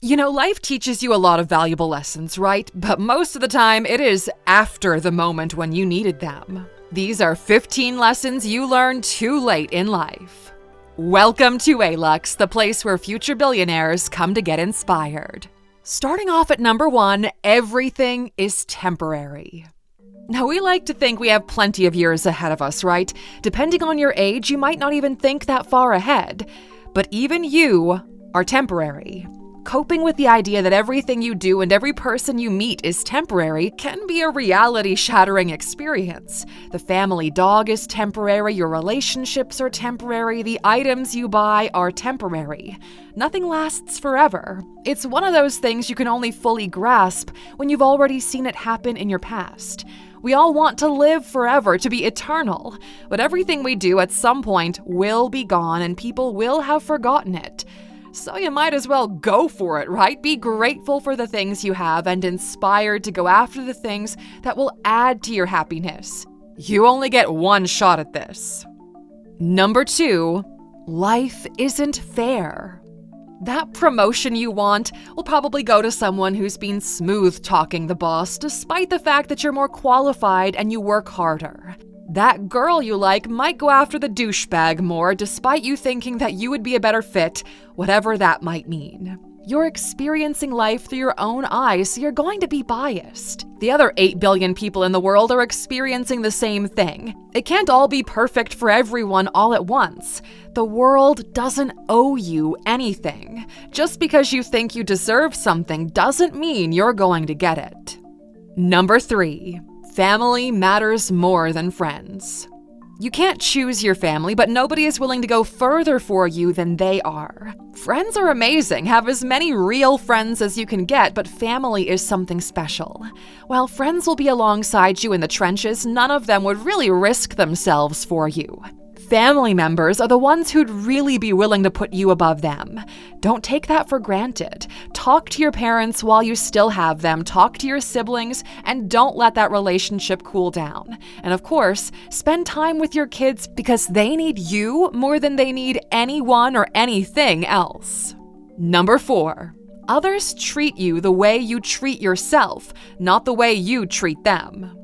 You know, life teaches you a lot of valuable lessons, right? But most of the time, it is after the moment when you needed them. These are 15 lessons you learned too late in life. Welcome to Alux, the place where future billionaires come to get inspired. Starting off at number 1, everything is temporary. Now, we like to think we have plenty of years ahead of us, right? Depending on your age, you might not even think that far ahead. But even you are temporary. Coping with the idea that everything you do and every person you meet is temporary can be a reality-shattering experience. The family dog is temporary, your relationships are temporary, the items you buy are temporary. Nothing lasts forever. It's one of those things you can only fully grasp when you've already seen it happen in your past. We all want to live forever, to be eternal, but everything we do at some point will be gone and people will have forgotten it. So you might as well go for it, right? Be grateful for the things you have and inspired to go after the things that will add to your happiness. You only get one shot at this. Number 2, life isn't fair. That promotion you want will probably go to someone who's been smooth-talking the boss, despite the fact that you're more qualified and you work harder. That girl you like might go after the douchebag more, despite you thinking that you would be a better fit, whatever that might mean. You're experiencing life through your own eyes, so you're going to be biased. The other 8 billion people in the world are experiencing the same thing. It can't all be perfect for everyone all at once. The world doesn't owe you anything. Just because you think you deserve something doesn't mean you're going to get it. Number 3. Family matters more than friends. You can't choose your family, but nobody is willing to go further for you than they are. Friends are amazing. Have as many real friends as you can get, but family is something special. While friends will be alongside you in the trenches, none of them would really risk themselves for you. Family members are the ones who'd really be willing to put you above them. Don't take that for granted. Talk to your parents while you still have them, talk to your siblings, and don't let that relationship cool down. And of course, spend time with your kids because they need you more than they need anyone or anything else. Number 4, others treat you the way you treat yourself, not the way you treat them.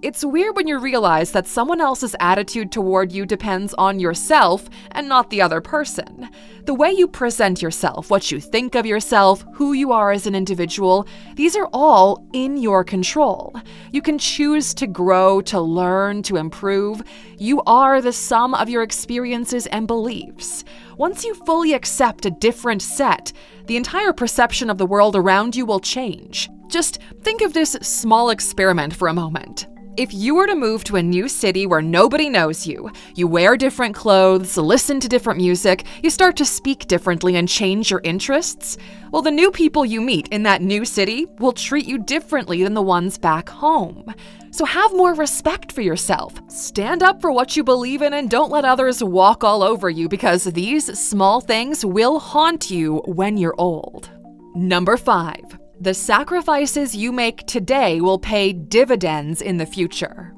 It's weird when you realize that someone else's attitude toward you depends on yourself and not the other person. The way you present yourself, what you think of yourself, who you are as an individual, these are all in your control. You can choose to grow, to learn, to improve. You are the sum of your experiences and beliefs. Once you fully accept a different set, the entire perception of the world around you will change. Just think of this small experiment for a moment. If you were to move to a new city where nobody knows you, you wear different clothes, listen to different music, you start to speak differently and change your interests, well, the new people you meet in that new city will treat you differently than the ones back home. So have more respect for yourself. Stand up for what you believe in and don't let others walk all over you because these small things will haunt you when you're old. Number 5. The sacrifices you make today will pay dividends in the future.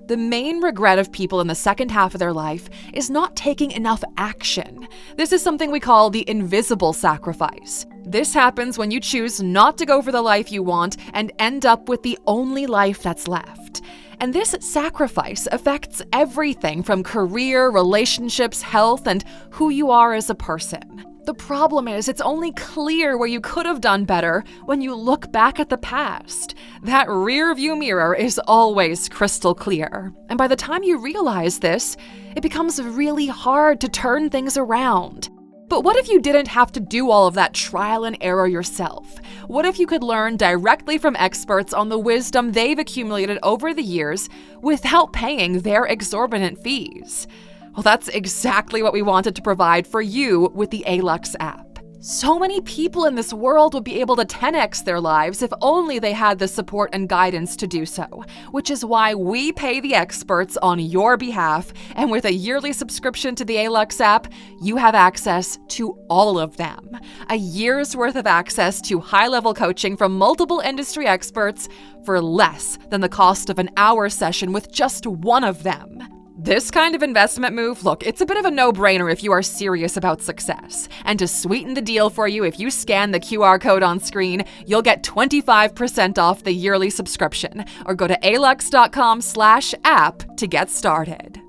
The main regret of people in the second half of their life is not taking enough action. This is something we call the invisible sacrifice. This happens when you choose not to go for the life you want and end up with the only life that's left. And this sacrifice affects everything from career, relationships, health, and who you are as a person. The problem is, it's only clear where you could have done better when you look back at the past. That rear-view mirror is always crystal clear. And by the time you realize this, it becomes really hard to turn things around. But what if you didn't have to do all of that trial and error yourself? What if you could learn directly from experts on the wisdom they've accumulated over the years without paying their exorbitant fees? Well, that's exactly what we wanted to provide for you with the Alux app. So many people in this world would be able to 10x their lives if only they had the support and guidance to do so, which is why we pay the experts on your behalf, and with a yearly subscription to the Alux app, you have access to all of them. A year's worth of access to high-level coaching from multiple industry experts for less than the cost of an hour session with just one of them. This kind of investment move, look, it's a bit of a no-brainer if you are serious about success. And to sweeten the deal for you, if you scan the QR code on screen, you'll get 25% off the yearly subscription, or go to Alux.com/app to get started.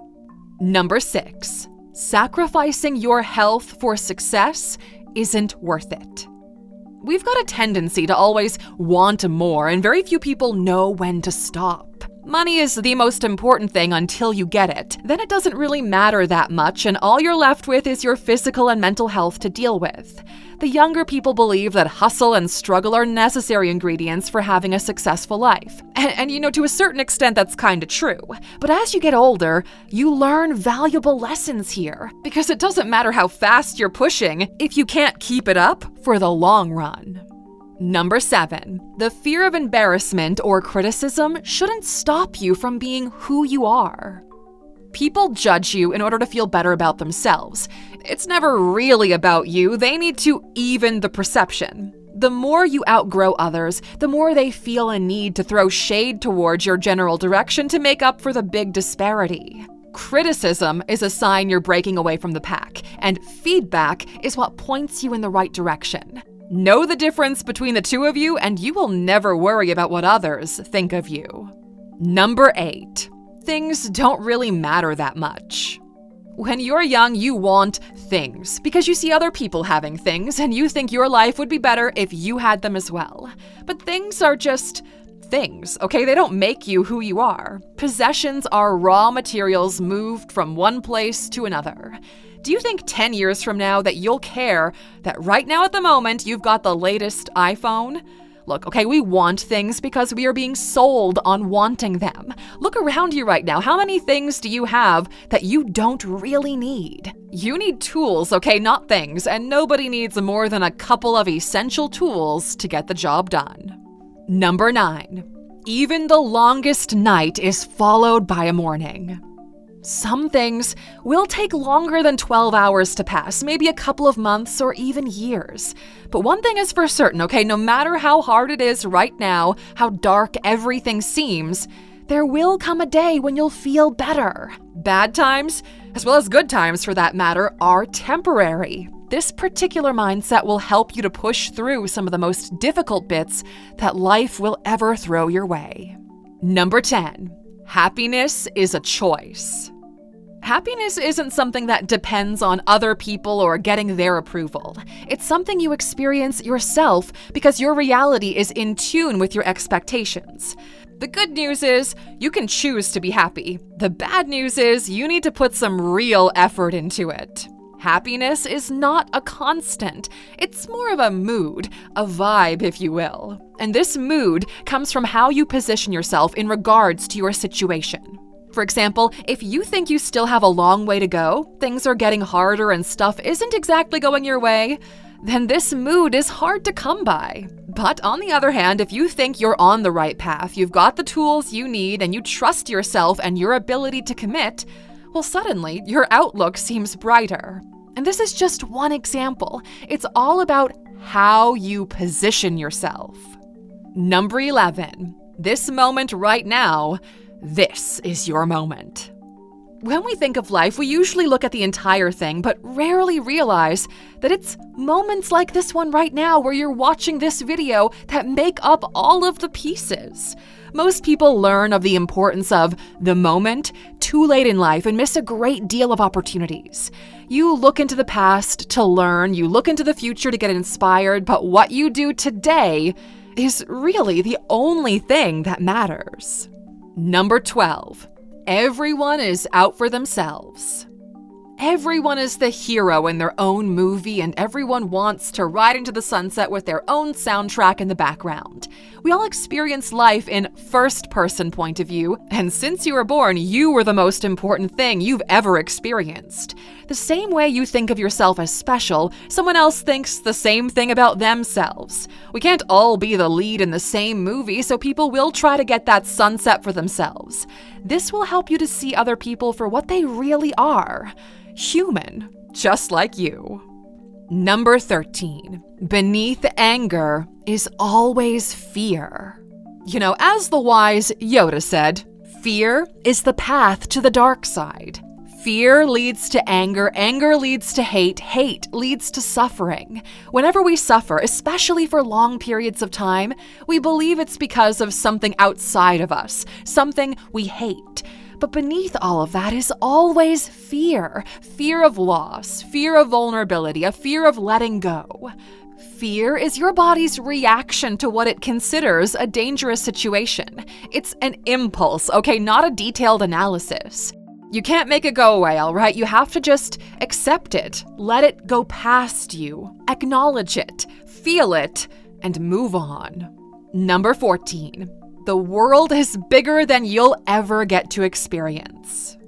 Number 6, sacrificing your health for success isn't worth it. We've got a tendency to always want more, and very few people know when to stop. Money is the most important thing until you get it. Then it doesn't really matter that much, and all you're left with is your physical and mental health to deal with. The younger people believe that hustle and struggle are necessary ingredients for having a successful life. And to a certain extent, that's kind of true. But as you get older, you learn valuable lessons here, because it doesn't matter how fast you're pushing if you can't keep it up for the long run. Number 7, the fear of embarrassment or criticism shouldn't stop you from being who you are. People judge you in order to feel better about themselves. It's never really about you. They need to even the perception. The more you outgrow others, the more they feel a need to throw shade towards your general direction to make up for the big disparity. Criticism is a sign you're breaking away from the pack, and feedback is what points you in the right direction. Know the difference between the two of you, and you will never worry about what others think of you. Number 8, things don't really matter that much. When you're young, you want things because you see other people having things, and you think your life would be better if you had them as well. But things are just things, okay? They don't make you who you are. Possessions are raw materials moved from one place to another. Do you think 10 years from now that you'll care that right now at the moment you've got the latest iPhone? Look, okay, we want things because we are being sold on wanting them. Look around you right now. How many things do you have that you don't really need? You need tools, okay, not things, and nobody needs more than a couple of essential tools to get the job done. Number 9, even the longest night is followed by a morning. Some things will take longer than 12 hours to pass, maybe a couple of months or even years. But one thing is for certain, okay, no matter how hard it is right now, how dark everything seems, there will come a day when you'll feel better. Bad times, as well as good times for that matter, are temporary. This particular mindset will help you to push through some of the most difficult bits that life will ever throw your way. Number 10, happiness is a choice. Happiness isn't something that depends on other people or getting their approval. It's something you experience yourself because your reality is in tune with your expectations. The good news is you can choose to be happy. The bad news is you need to put some real effort into it. Happiness is not a constant. It's more of a mood, a vibe, if you will. And this mood comes from how you position yourself in regards to your situation. For example, if you think you still have a long way to go, things are getting harder and stuff isn't exactly going your way, then this mood is hard to come by. But on the other hand, if you think you're on the right path, you've got the tools you need, and you trust yourself and your ability to commit, well, suddenly your outlook seems brighter. And this is just one example. It's all about how you position yourself. Number 11, this moment right now, this is your moment. When we think of life, we usually look at the entire thing, but rarely realize that it's moments like this one right now where you're watching this video that make up all of the pieces. Most people learn of the importance of the moment too late in life and miss a great deal of opportunities. You look into the past to learn, you look into the future to get inspired, but what you do today is really the only thing that matters. Number 12, everyone is out for themselves. Everyone is the hero in their own movie, and everyone wants to ride into the sunset with their own soundtrack in the background. We all experience life in first-person point of view, and since you were born, you were the most important thing you've ever experienced. The same way you think of yourself as special, someone else thinks the same thing about themselves. We can't all be the lead in the same movie, so people will try to get that sunset for themselves. This will help you to see other people for what they really are. Human, just like you. Number 13, beneath anger is always fear. You know, as the wise Yoda said, Fear is the path to the dark side. Fear leads to anger, anger leads to hate, hate leads to suffering. Whenever we suffer, especially for long periods of time, we believe it's because of something outside of us, something we hate. But beneath all of that is always fear. Fear of loss, fear of vulnerability, a fear of letting go. Fear is your body's reaction to what it considers a dangerous situation. It's an impulse, okay, not a detailed analysis. You can't make it go away, all right? You have to just accept it, let it go past you, acknowledge it, feel it, and move on. Number 14. The world is bigger than you'll ever get to experience.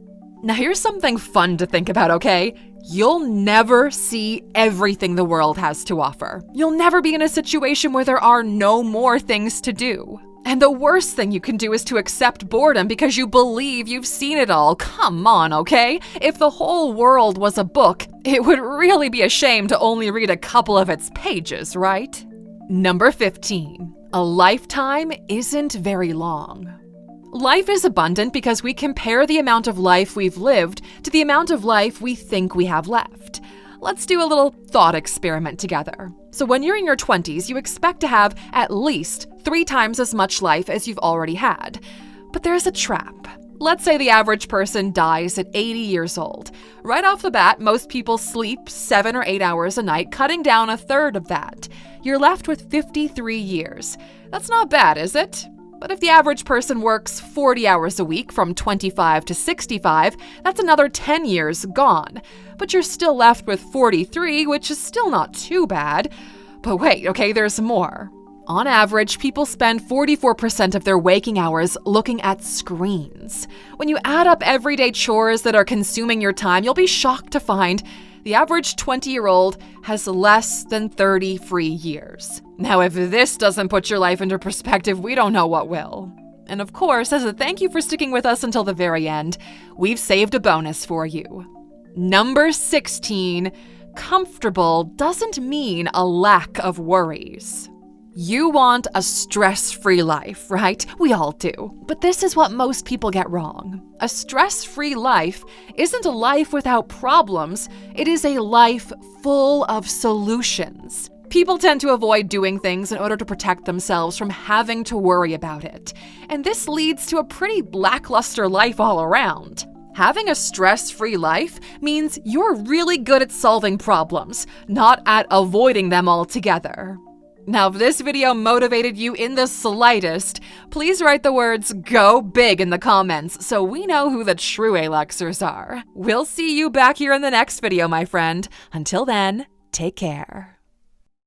Now here's something fun to think about, okay? You'll never see everything the world has to offer. You'll never be in a situation where there are no more things to do. And the worst thing you can do is to accept boredom because you believe you've seen it all. Come on, okay? If the whole world was a book, it would really be a shame to only read a couple of its pages, right? Number 15. A lifetime isn't very long. Life is abundant because we compare the amount of life we've lived to the amount of life we think we have left. Let's do a little thought experiment together. So when you're in your 20s, you expect to have at least 3 times as much life as you've already had. But there's a trap. Let's say the average person dies at 80 years old. Right off the bat, most people sleep 7 or 8 hours a night, cutting down 1/3 of that. You're left with 53 years. That's not bad, is it? But if the average person works 40 hours a week from 25 to 65, that's another 10 years gone. But you're still left with 43, which is still not too bad. But wait, okay, there's more. On average, people spend 44% of their waking hours looking at screens. When you add up everyday chores that are consuming your time, you'll be shocked to find the average 20-year-old has less than 30 free years. Now, if this doesn't put your life into perspective, we don't know what will. And of course, as a thank you for sticking with us until the very end, we've saved a bonus for you. Number 16, comfortable doesn't mean a lack of worries. You want a stress-free life, right? We all do. But this is what most people get wrong. A stress-free life isn't a life without problems. It is a life full of solutions. People tend to avoid doing things in order to protect themselves from having to worry about it. And this leads to a pretty lackluster life all around. Having a stress-free life means you're really good at solving problems, not at avoiding them altogether. Now, if this video motivated you in the slightest, please write the words "Go Big" in the comments so we know who the true Aluxers are. We'll see you back here in the next video, my friend. Until then, take care.